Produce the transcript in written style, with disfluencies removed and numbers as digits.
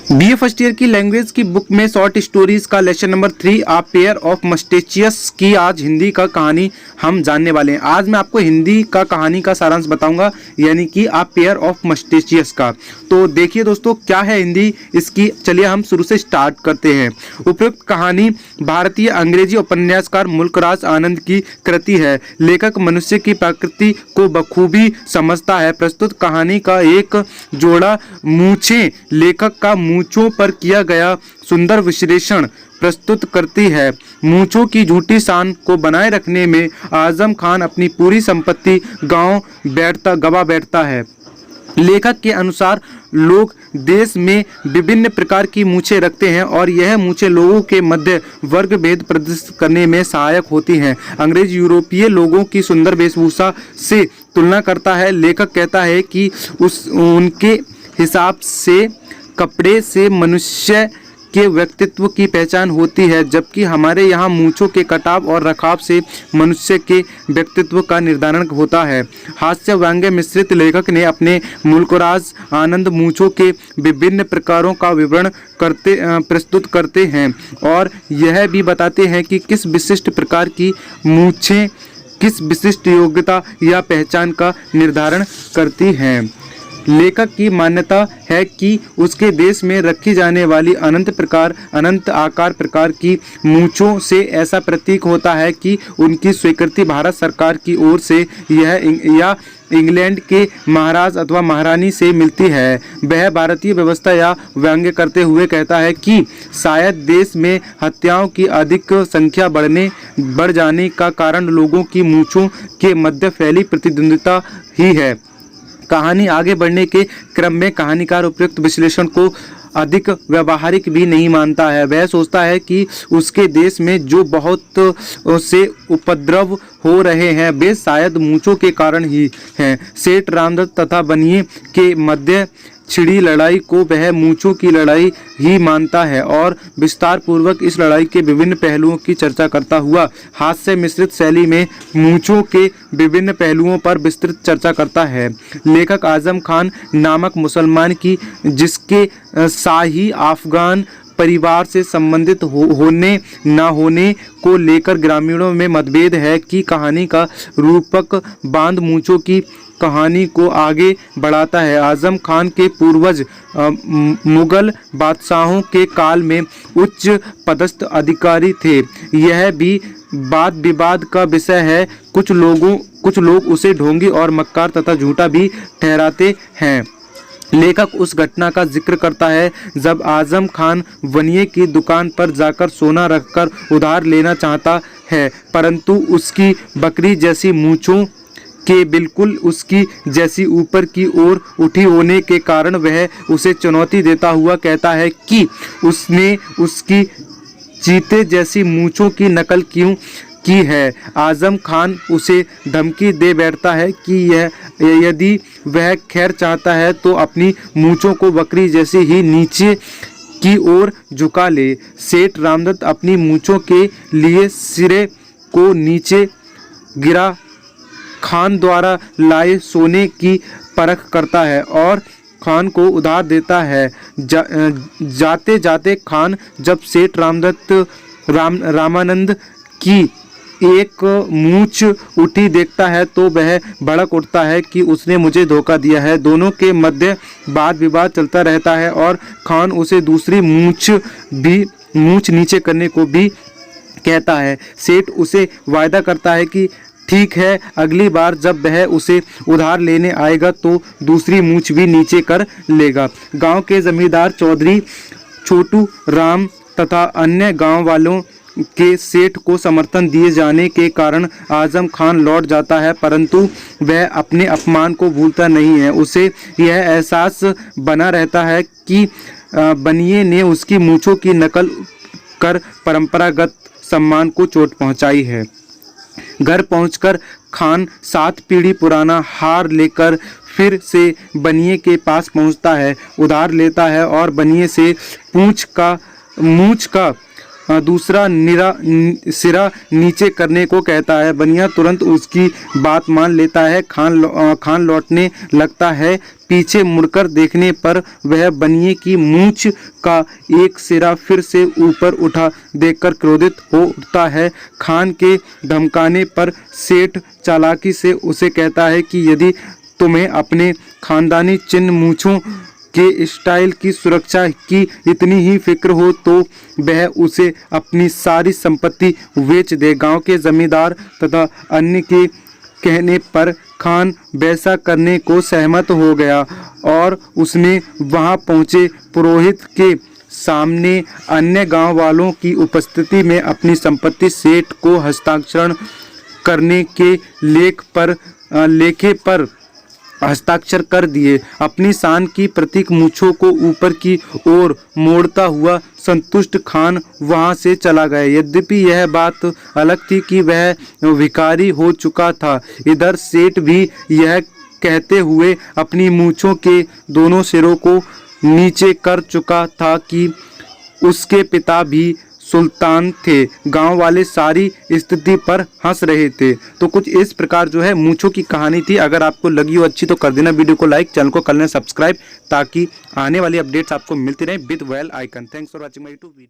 BA first year की language की book में शॉर्ट स्टोरीज का lesson number 3 a pair of mustachios की आज हिंदी का कहानी हम जानने वाले हैं। आज मैं आपको हिंदी का कहानी का सारांश बताऊंगा, यानी कि आ पेयर ऑफ मस्टेचियस का। तो देखिए दोस्तों, क्या है हिंदी इसकी, चलिए हम शुरू से स्टार्ट करते हैं। उपयुक्त कहानी भारतीय अंग्रेजी उपन्यासकार मुल्कराज आनंद की कृति है। लेखक मनुष्य की प्रकृति को बखूबी समझता है। प्रस्तुत कहानी का एक जोड़ा मूंछें लेखक का मूंछों पर किया गया सुंदर विश्लेषण प्रस्तुत करती है। मूंछों की झूठी शान को बनाए रखने में आजम खान अपनी पूरी संपत्ति गवा बैठता है। लेखक के अनुसार लोग देश में विभिन्न प्रकार की मूंछें रखते हैं और यह मूंछें लोगों के मध्य वर्ग भेद प्रदर्शित करने में सहायक होती हैं। अंग्रेज यूरोपीय लोगों की सुंदर वेशभूषा से तुलना करता है। लेखक कहता है कि उनके हिसाब से कपड़े से मनुष्य के व्यक्तित्व की पहचान होती है, जबकि हमारे यहाँ मूंछों के कटाव और रखाव से मनुष्य के व्यक्तित्व का निर्धारण होता है। हास्य व्यंग्य मिश्रित लेखक ने अपने मुल्कराज आनंद मूंछों के विभिन्न प्रकारों का विवरण प्रस्तुत करते हैं और यह भी बताते हैं कि किस विशिष्ट प्रकार की मूंछें किस विशिष्ट योग्यता या पहचान का निर्धारण करती हैं। लेखक की मान्यता है कि उसके देश में रखी जाने वाली अनंत आकार प्रकार की मूंछों से ऐसा प्रतीक होता है कि उनकी स्वीकृति भारत सरकार की ओर से या इंग्लैंड के महाराज अथवा महारानी से मिलती है। वह भारतीय व्यवस्था या व्यंग्य करते हुए कहता है कि शायद देश में हत्याओं की अधिक संख्या बढ़ जाने का कारण लोगों की मूंछों के मध्य फैली प्रतिद्वंदिता ही है। कहानी आगे बढ़ने के क्रम में कहानीकार उपयुक्त विश्लेषण को अधिक व्यवहारिक भी नहीं मानता है। वह सोचता है कि उसके देश में जो बहुत से उपद्रव हो रहे हैं वे शायद मूंछों के कारण ही हैं। सेठ रामदत्त तथा बनिए के मध्य छिड़ी लड़ाई को वह मूंछों की लड़ाई ही मानता है और विस्तार पूर्वक इस लड़ाई के विभिन्न पहलुओं की चर्चा करता हुआ हास्य मिश्रित शैली में मूंछों के विभिन्न पहलुओं पर विस्तृत चर्चा करता है। लेखक आजम खान नामक मुसलमान की जिसके शाही अफगान परिवार से संबंधित होने न होने को लेकर ग्रामीणों में मतभेद है कि कहानी का रूपक बांध मूंछों की कहानी को आगे बढ़ाता है। आजम खान के पूर्वज मुगल बादशाहों के काल में उच्च पदस्थ अधिकारी थे, यह भी वाद विवाद का विषय है। कुछ लोग उसे ढोंगी और मक्कार तथा झूठा भी ठहराते हैं। लेखक उस घटना का जिक्र करता है जब आजम खान बनिए की दुकान पर जाकर सोना रखकर उधार लेना चाहता है, परंतु उसकी बकरी जैसी मूंछों के बिल्कुल उसकी जैसी ऊपर की ओर उठी होने के कारण वह उसे चुनौती देता हुआ कहता है कि उसने उसकी चीते जैसी मूंछों की नकल क्यों की है। आजम खान उसे धमकी दे बैठता है कि यदि वह खैर चाहता है तो अपनी मूंछों को बकरी जैसे ही नीचे की ओर झुका ले। सेठ रामदत्त अपनी मूंछों के लिए सिरे को नीचे गिरा खान द्वारा लाए सोने की परख करता है और खान को उधार देता है। जाते जाते खान जब सेठ रामानंद की एक मूंछ उठी देखता है तो वह भड़क उठता है कि उसने मुझे धोखा दिया है। दोनों के मध्य वाद विवाद चलता रहता है और खान उसे दूसरी मूंछ नीचे करने को भी कहता है। सेठ उसे वायदा करता है कि ठीक है, अगली बार जब वह उसे उधार लेने आएगा तो दूसरी मूंछ भी नीचे कर लेगा। गांव के जमींदार चौधरी छोटू राम तथा अन्य गांव वालों के सेठ को समर्थन दिए जाने के कारण आजम खान लौट जाता है, परंतु वह अपने अपमान को भूलता नहीं है। उसे यह एहसास बना रहता है कि बनिए ने उसकी मूंछों की नकल कर परंपरागत सम्मान को चोट पहुंचाई है। घर पहुंचकर खान 7 पीढ़ी पुराना हार लेकर फिर से बनिए के पास पहुंचता है, उधार लेता है और बनिए से मूंछ का दूसरा सिरा नीचे करने को कहता है। बनिया तुरंत उसकी बात मान लेता है। खान लौटने लगता है। पीछे मुड़कर देखने पर वह बनिए की मूंछ का एक सिरा फिर से ऊपर उठा देखकर क्रोधित हो उठता है। खान के धमकाने पर सेठ चालाकी से उसे कहता है कि यदि तुम्हें अपने खानदानी चिन्ह मूंछों के स्टाइल की सुरक्षा की इतनी ही फिक्र हो तो वह उसे अपनी सारी संपत्ति बेच दे। गांव के जमींदार तथा अन्य के कहने पर खान वैसा करने को सहमत हो गया और उसने वहां पहुंचे पुरोहित के सामने अन्य गांव वालों की उपस्थिति में अपनी संपत्ति सेठ को हस्ताक्षर करने के लेखे पर हस्ताक्षर कर दिए। अपनी शान की प्रतीक मूंछों को ऊपर की ओर मोड़ता हुआ संतुष्ट खान वहां से चला गया। यद्यपि यह बात अलग थी कि वह भिखारी हो चुका था। इधर सेठ भी यह कहते हुए अपनी मूंछों के दोनों सिरों को नीचे कर चुका था कि उसके पिता भी सुल्तान थे। गांव वाले सारी स्थिति पर हंस रहे थे। तो कुछ इस प्रकार जो है मूंछों की कहानी थी। अगर आपको लगी हो अच्छी तो कर देना वीडियो को लाइक, चैनल को कर लेना सब्सक्राइब ताकि आने वाली अपडेट्स आपको मिलती रहे with bell icon. Thanks for watching my YouTube video.